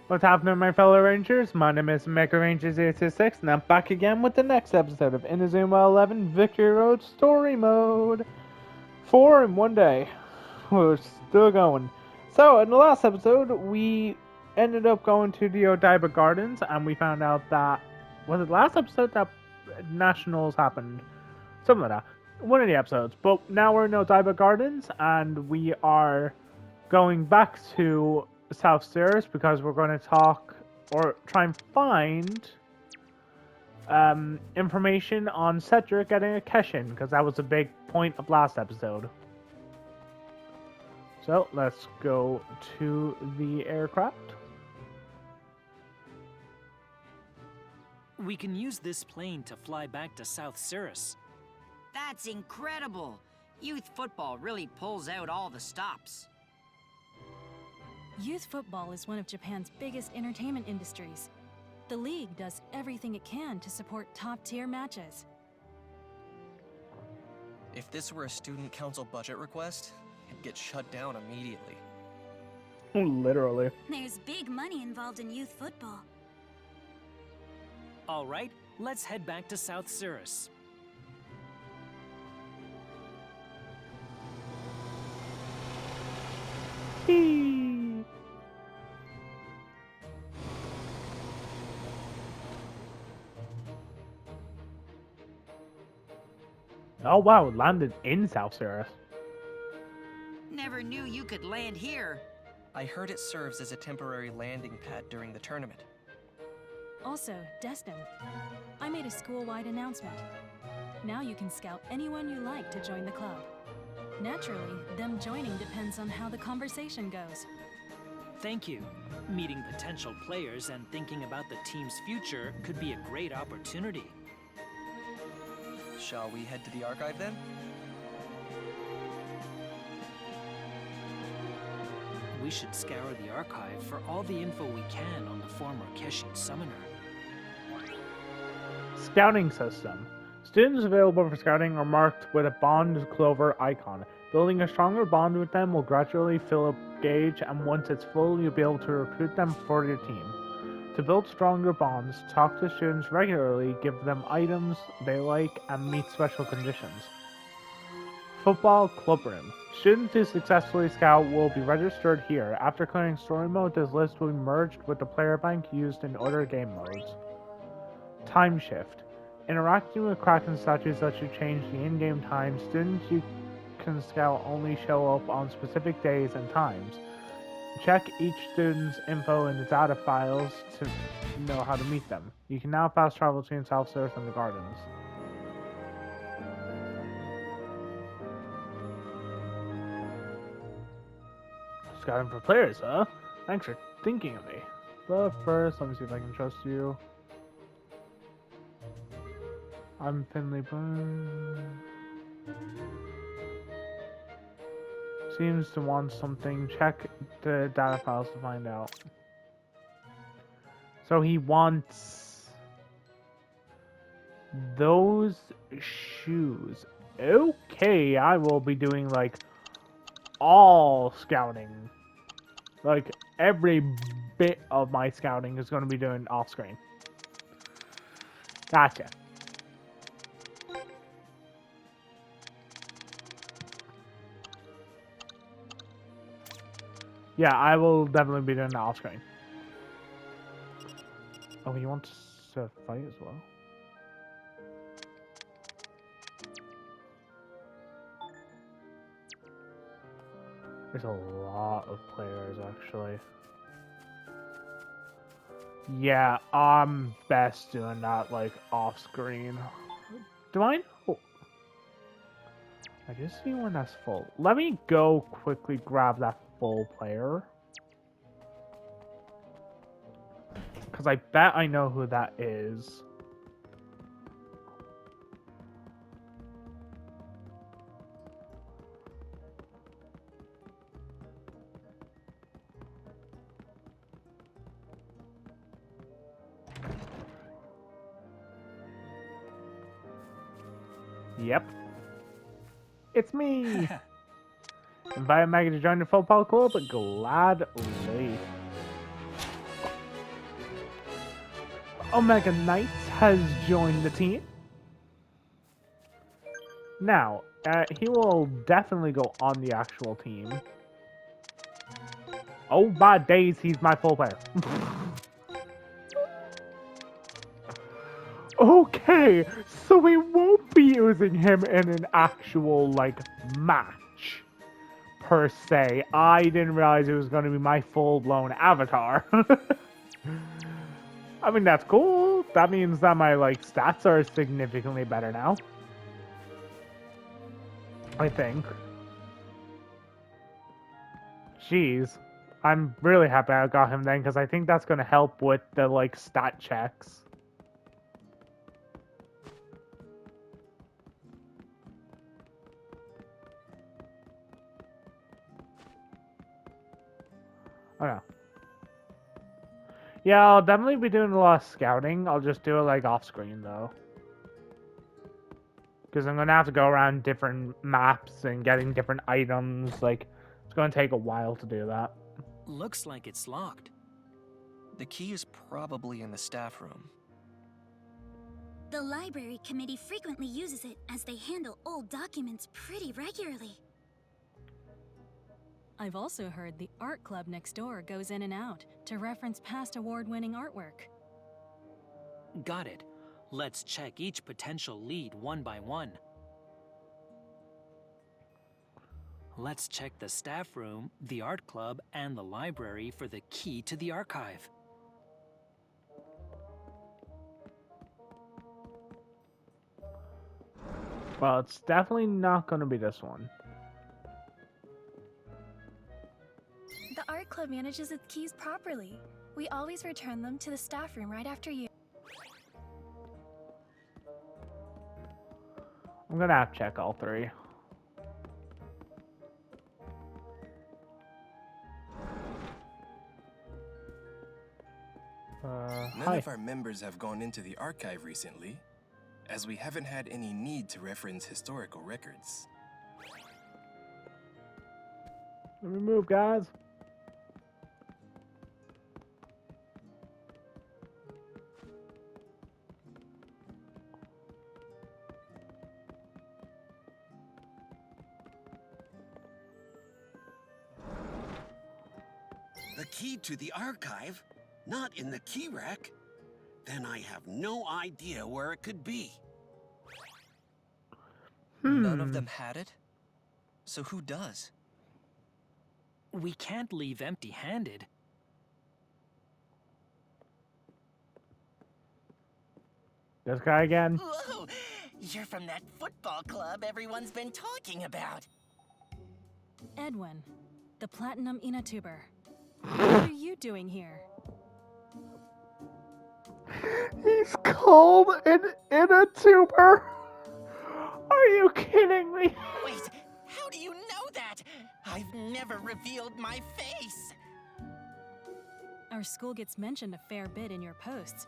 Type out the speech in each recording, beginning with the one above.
What's happening, my fellow Rangers? My name is Mega Rangers 866, and I'm back again with the next episode of INAZUMA 11 Victory Road Story Mode. 4 in one day. We're still going. So, in the last episode, we ended up going to the Odaiba Gardens, and we found out that... Was it last episode that Nationals happened? Something like that. One of the episodes. But now we're in Odaiba Gardens, and we are going back to South Stairs because we're going to talk or try and find information on Cedric getting a Keshin, because that was a big point of last episode. So let's go to the aircraft. We can use this plane to fly back to South Cirrus. That's incredible! Youth football really pulls out all the stops. Youth football is one of Japan's biggest entertainment industries. The league does everything it can to support top-tier matches. If this were a student council budget request, it'd get shut down immediately. Literally. There's big money involved in youth football. All right, let's head back to South Cirrus. Oh wow, it landed in South Cirrus. Never knew you could land here. I heard it serves as a temporary landing pad during the tournament. Also, Destin, I made a school-wide announcement. Now you can scout anyone you like to join the club. Naturally, them joining depends on how the conversation goes. Thank you. Meeting potential players and thinking about the team's future could be a great opportunity. Shall we head to the archive then? We should scour the archive for all the info we can on the former Keshin summoner. Scouting system. Students available for scouting are marked with a bond clover icon. Building a stronger bond with them will gradually fill up gauge, and once it's full, you'll be able to recruit them for your team. To build stronger bonds, talk to students regularly, give them items they like, and meet special conditions. Football Club Room. Students who successfully scout will be registered here. After clearing story mode, this list will be merged with the player bank used in other game modes. Time shift. Interacting with Kraken statues lets you change the in-game time. Students you can scout only show up on specific days and times. Check each student's info in the data files to know how to meet them. You can now fast travel between South Cirrus and the gardens. Scouting for players, huh? Thanks for thinking of me. But first, let me see if I can trust you. I'm Finley Boone. Seems to want something. Check the data files to find out. So he wants those shoes. Okay, I will be doing like all scouting. Like every bit of my scouting is going to be doing off screen. Gotcha. Yeah, I will definitely be doing that off screen. Oh, he wants to fight as well? There's a lot of players, actually. Yeah, I'm best doing that, like, off screen. Do I? Oh. I just see one that's full. Let me go quickly grab that full player. Because I bet I know who that is. Yep. It's me! Invite Maggie to join the football club, but gladly. Omega Knights has joined the team. Now, he will definitely go on the actual team. Oh my days, he's my full player. Okay, so we won't be using him in an actual, like, match, per se. I didn't realize it was going to be my full-blown avatar. I mean, that's cool. That means that my, like, stats are significantly better now. I think. Jeez. I'm really happy I got him then, because I think that's going to help with the, like, stat checks. Oh no. Yeah, I'll definitely be doing a lot of scouting. I'll just do it like off screen though. Because I'm gonna have to go around different maps and getting different items. Like, it's gonna take a while to do that. Looks like it's locked. The key is probably in the staff room. The library committee frequently uses it as they handle old documents pretty regularly. I've also heard the art club next door goes in and out to reference past award-winning artwork. Got it. Let's check each potential lead one by one. Let's check the staff room, the art club, and the library for the key to the archive. Well, it's definitely not gonna be this one. The art club manages its keys properly. We always return them to the staff room right after you. I'm gonna have to check all three. None of our members have gone into the archive recently, as we haven't had any need to reference historical records. Let me move, guys. The key to the archive? Not in the key rack? Then I have no idea where it could be. None of them had it? So who does? We can't leave empty-handed. This guy again. Whoa! You're from that football club everyone's been talking about. Edwin, the Platinum INATUBER. What are you doing here? He's called an INATUBER. Are you kidding me? Wait, how do you know that? I've never revealed my face. Our school gets mentioned a fair bit in your posts.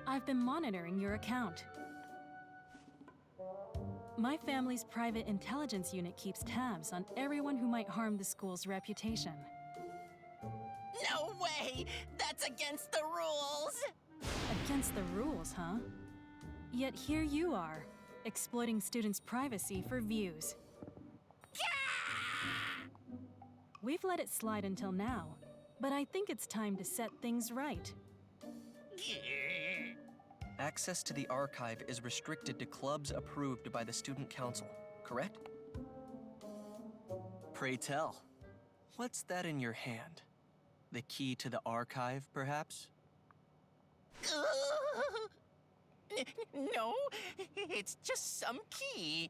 I've been monitoring your account. My family's private intelligence unit keeps tabs on everyone who might harm the school's reputation. No way! That's against the rules! Against the rules, huh? Yet here you are, exploiting students' privacy for views. We've let it slide until now, but I think it's time to set things right. Access to the archive is restricted to clubs approved by the student council, correct? Pray tell, what's that in your hand? The key to the archive, perhaps? No, it's just some key.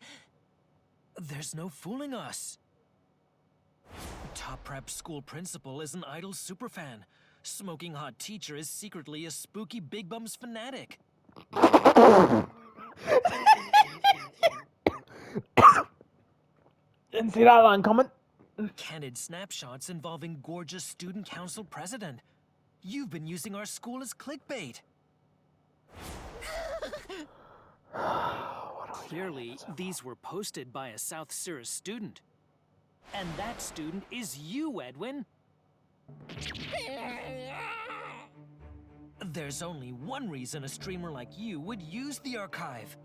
There's no fooling us. Top prep school principal is an idol superfan. Smoking hot teacher is secretly a spooky Big Bums fanatic. Didn't see that line coming. Candid snapshots involving gorgeous student council president. You've been using our school as clickbait. Clearly, these were posted by a South Cirrus student. And that student is you, Edwin. There's only one reason a streamer like you would use the archive.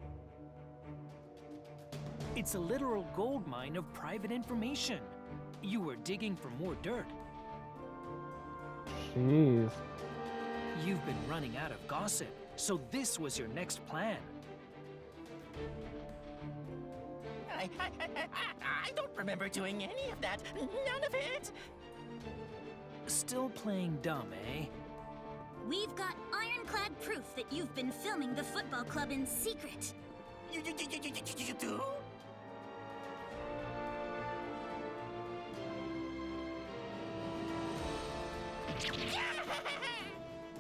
It's a literal gold mine of private information. You were digging for more dirt. Jeez. You've been running out of gossip, so this was your next plan. I don't remember doing any of that. None of it. Still playing dumb, eh? We've got ironclad proof that you've been filming the football club in secret. You do?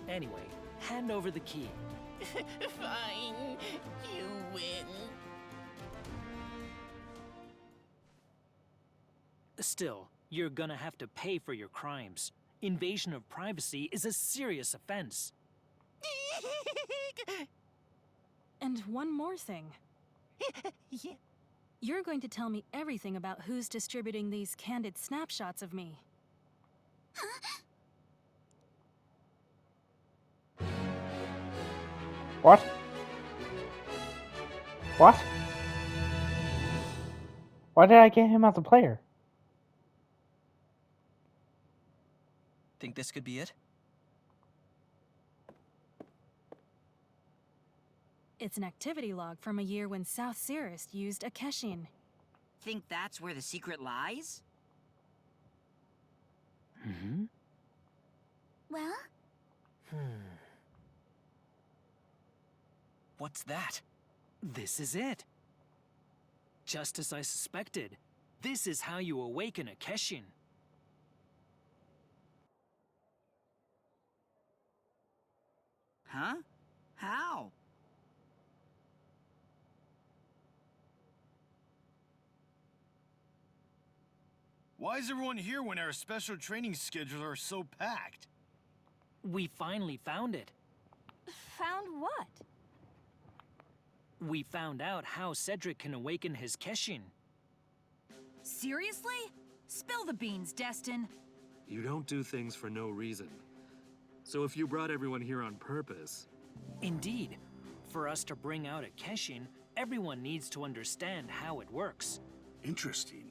Anyway, hand over the key. Fine. You win. Still, you're gonna have to pay for your crimes. Invasion of privacy is a serious offense. And one more thing. You're going to tell me everything about who's distributing these candid snapshots of me. What? What? Why did I get him as a player? Think this could be it? It's an activity log from a year when South Cirrus used a Keshin. Think that's where the secret lies? Mm-hmm. Well? What's that? This is it. Just as I suspected, this is how you awaken a Keshin. Huh? How? Why is everyone here when our special training schedules are so packed? We finally found it. Found what? We found out how Cedric can awaken his Keshin. Seriously? Spill the beans, Destin. You don't do things for no reason. So if you brought everyone here on purpose... Indeed. For us to bring out a Keshin, everyone needs to understand how it works. Interesting.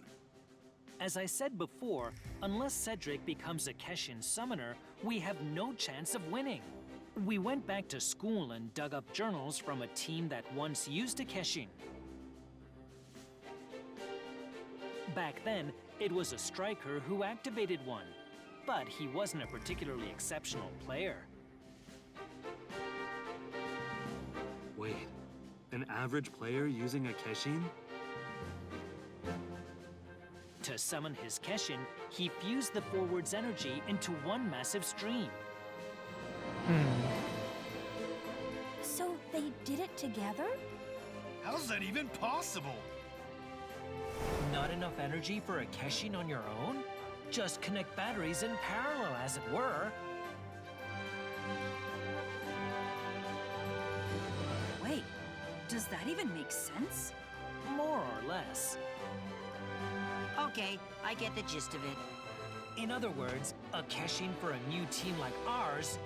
As I said before, unless Cedric becomes a Keshin summoner, we have no chance of winning. We went back to school and dug up journals from a team that once used a Keshin. Back then, it was a striker who activated one, but he wasn't a particularly exceptional player. Wait, an average player using a Keshin? To summon his Keshin, he fused the forward's energy into one massive stream. So they did it together? How's that even possible? Not enough energy for a Keshin on your own? Just connect batteries in parallel, as it were. Wait, does that even make sense? More or less. Okay, I get the gist of it. In other words, a Keshin for a new team like ours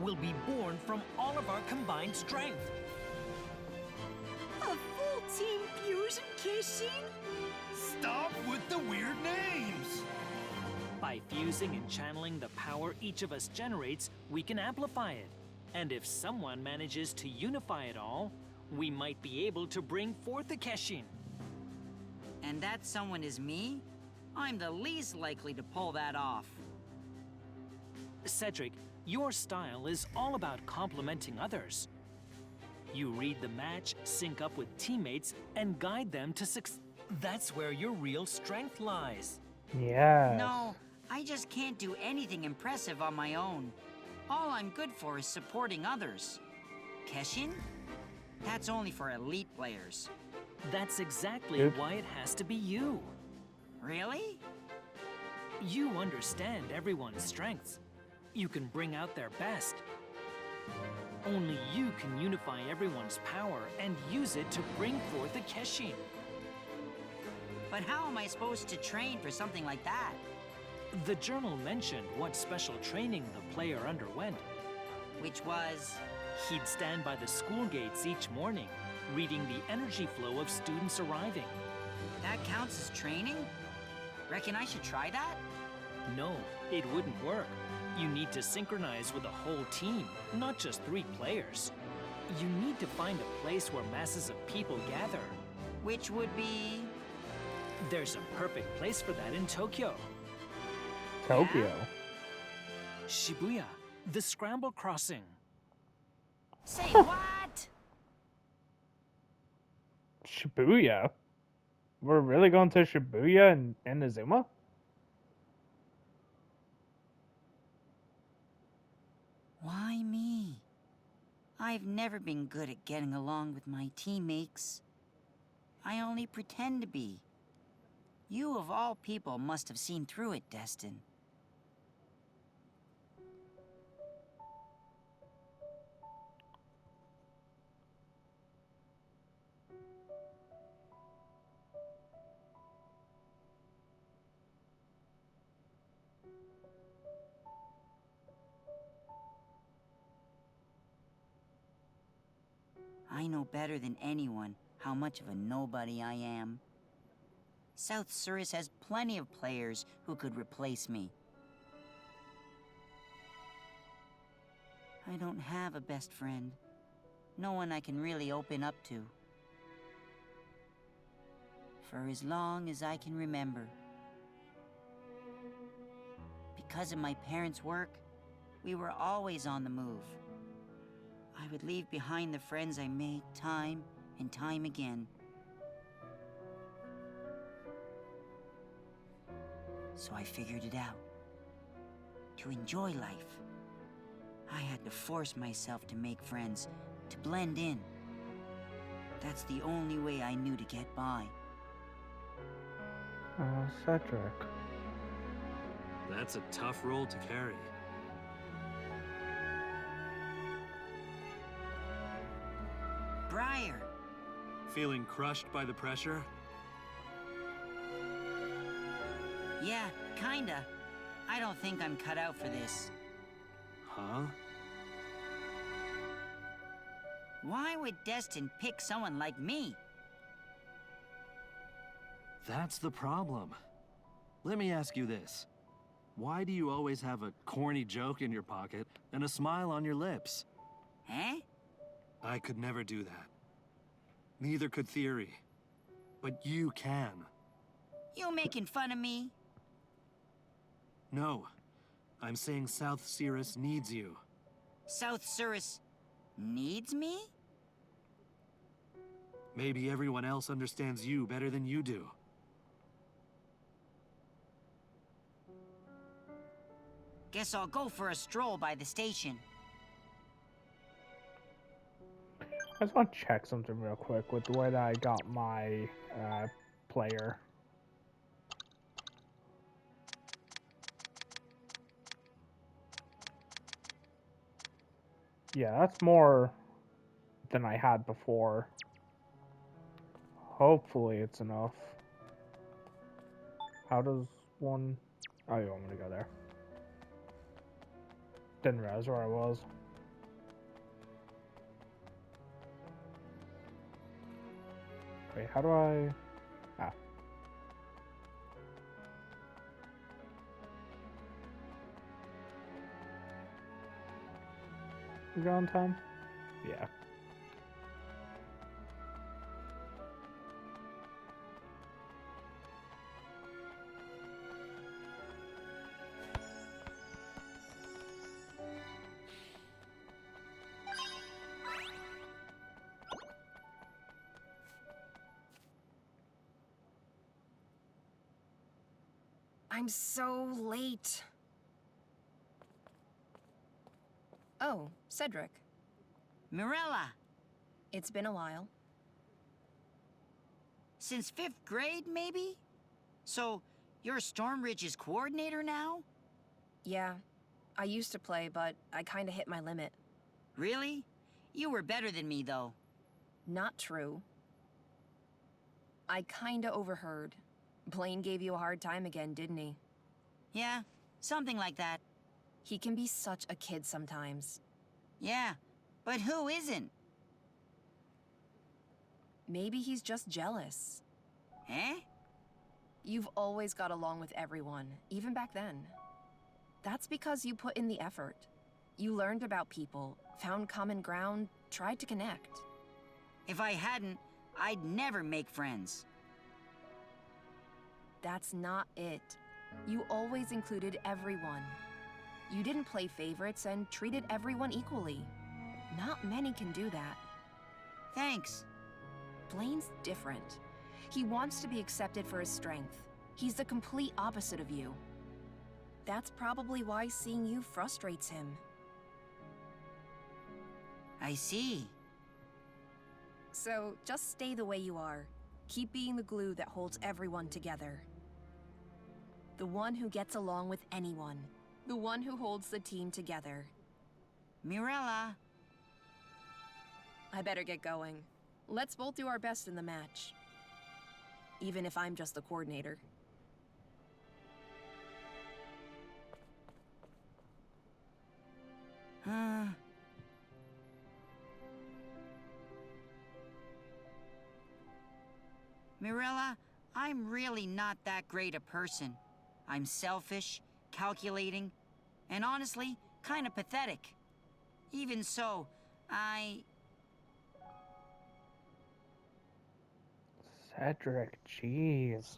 will be born from all of our combined strength. A full team fusion Keshin? Stop with the weird names! By fusing and channeling the power each of us generates, we can amplify it. And if someone manages to unify it all, we might be able to bring forth a Keshin. And that someone is me? I'm the least likely to pull that off. Cedric, your style is all about complimenting others. You read the match, sync up with teammates, and guide them to success. That's where your real strength lies. Yeah. No, I just can't do anything impressive on my own. All I'm good for is supporting others. Keshin? That's only for elite players. That's exactly why it has to be you. Really? You understand everyone's strengths. You can bring out their best. Only you can unify everyone's power and use it to bring forth a Keshin. But how am I supposed to train for something like that? The journal mentioned what special training the player underwent. Which was... He'd stand by the school gates each morning, reading the energy flow of students arriving. That counts as training? Reckon I should try that? No, it wouldn't work. You need to synchronize with a whole team, not just 3 players. You need to find a place where masses of people gather. Which would be... There's a perfect place for that in Tokyo. Tokyo? Yeah? Shibuya, the Scramble Crossing. Say what? Shibuya? We're really going to Shibuya and INAZUMA? Why me? I've never been good at getting along with my teammates. I only pretend to be. You of all people must have seen through it, Destin. I know better than anyone how much of a nobody I am. South Cirrus has plenty of players who could replace me. I don't have a best friend. No one I can really open up to. For as long as I can remember. Because of my parents' work, we were always on the move. I would leave behind the friends I made time and time again. So I figured it out. To enjoy life, I had to force myself to make friends, to blend in. That's the only way I knew to get by. Cedric. That's a tough role to carry. Briar. Feeling crushed by the pressure? Yeah, kinda. I don't think I'm cut out for this. Huh? Why would Destin pick someone like me? That's the problem. Let me ask you this. Why do you always have a corny joke in your pocket and a smile on your lips? Eh? I could never do that. Neither could Theory. But you can. You making fun of me? No. I'm saying South Cirrus needs you. South Cirrus needs me? Maybe everyone else understands you better than you do. Guess I'll go for a stroll by the station. I just want to check something real quick with the way that I got my player. Yeah, that's more than I had before. Hopefully it's enough. How does one... Oh, you want me to go there? Didn't realize where I was. Wait, how do I... Ah. You go on time? Yeah. I'm so late. Oh, Cedric. Mirella! It's been a while. Since 5th grade, maybe? So, you're Stormridge's coordinator now? Yeah. I used to play, but I kinda hit my limit. Really? You were better than me, though. Not true. I kinda overheard. Blaine gave you a hard time again, didn't he? Yeah, something like that. He can be such a kid sometimes. Yeah, but who isn't? Maybe he's just jealous. Eh? You've always got along with everyone, even back then. That's because you put in the effort. You learned about people, found common ground, tried to connect. If I hadn't, I'd never make friends. That's not it. You always included everyone. You didn't play favorites and treated everyone equally. Not many can do that. Thanks. Blaine's different. He wants to be accepted for his strength. He's the complete opposite of you. That's probably why seeing you frustrates him. I see. So, just stay the way you are. Keep being the glue that holds everyone together. The one who gets along with anyone. The one who holds the team together. Mirella. I better get going. Let's both do our best in the match. Even if I'm just the coordinator. Mirella, I'm really not that great a person. I'm selfish, calculating, and honestly, kind of pathetic. Even so, Cedric, jeez.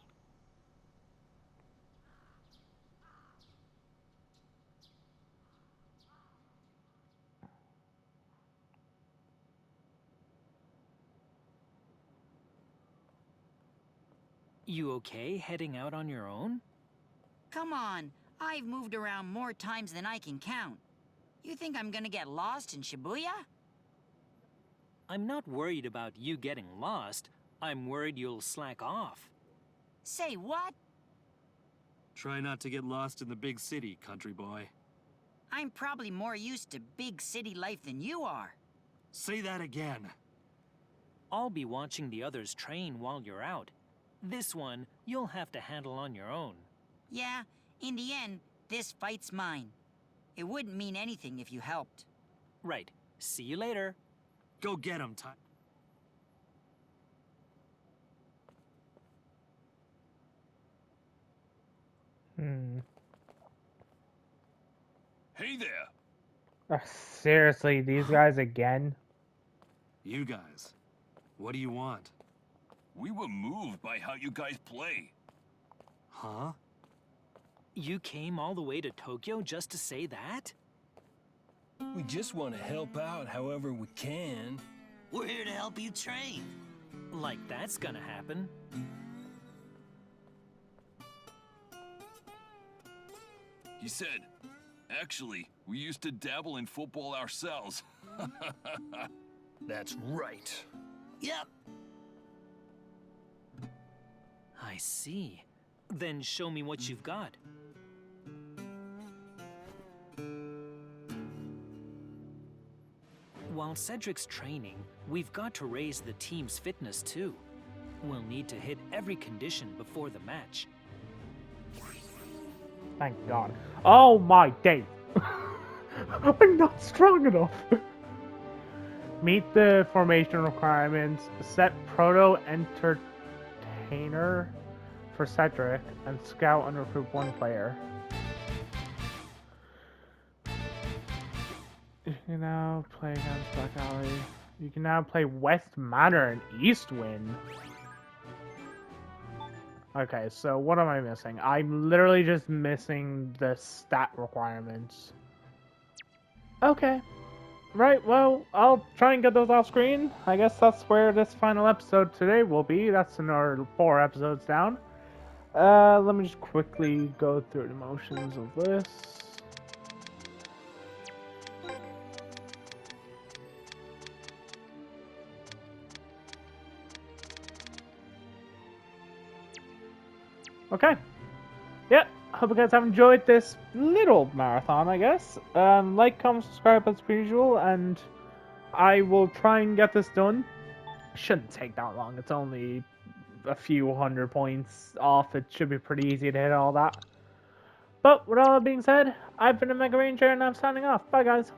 You okay heading out on your own? Come on, I've moved around more times than I can count. You think I'm gonna get lost in Shibuya? I'm not worried about you getting lost. I'm worried you'll slack off. Say what? Try not to get lost in the big city, country boy. I'm probably more used to big city life than you are. Say that again. I'll be watching the others train while you're out. This one, you'll have to handle on your own. Yeah, in the end, this fight's mine. It wouldn't mean anything if you helped. Right. See you later. Go get him, Ty. Hey there! Seriously, these guys again? You guys, what do you want? We were moved by how you guys play. Huh? You came all the way to Tokyo just to say that? We just want to help out however we can. We're here to help you train. Like that's gonna happen. He said, actually, we used to dabble in football ourselves. That's right. Yep. I see. Then show me what you've got. While Cedric's training, we've got to raise the team's fitness too. We'll need to hit every condition before the match. Thank God. Oh my day. I'm not strong enough. Meet the formation requirements. Set proto-entertainer for Cedric and scout and recruit one player. You can now play against Black Alley. You can now play West Manor and Eastwind. Okay, so what am I missing? I'm literally just missing the stat requirements. Okay. Right, well, I'll try and get those off screen. I guess that's where this final episode today will be. That's another 4 episodes down. Let me just quickly go through the motions of this. Okay. Yeah, hope you guys have enjoyed this little marathon, I guess. Like, comment, subscribe as per usual, and I will try and get this done. Shouldn't take that long. It's only a few 100 points off. It should be pretty easy to hit all that. But with all that being said, I've been a Mega Ranger and I'm signing off. Bye guys.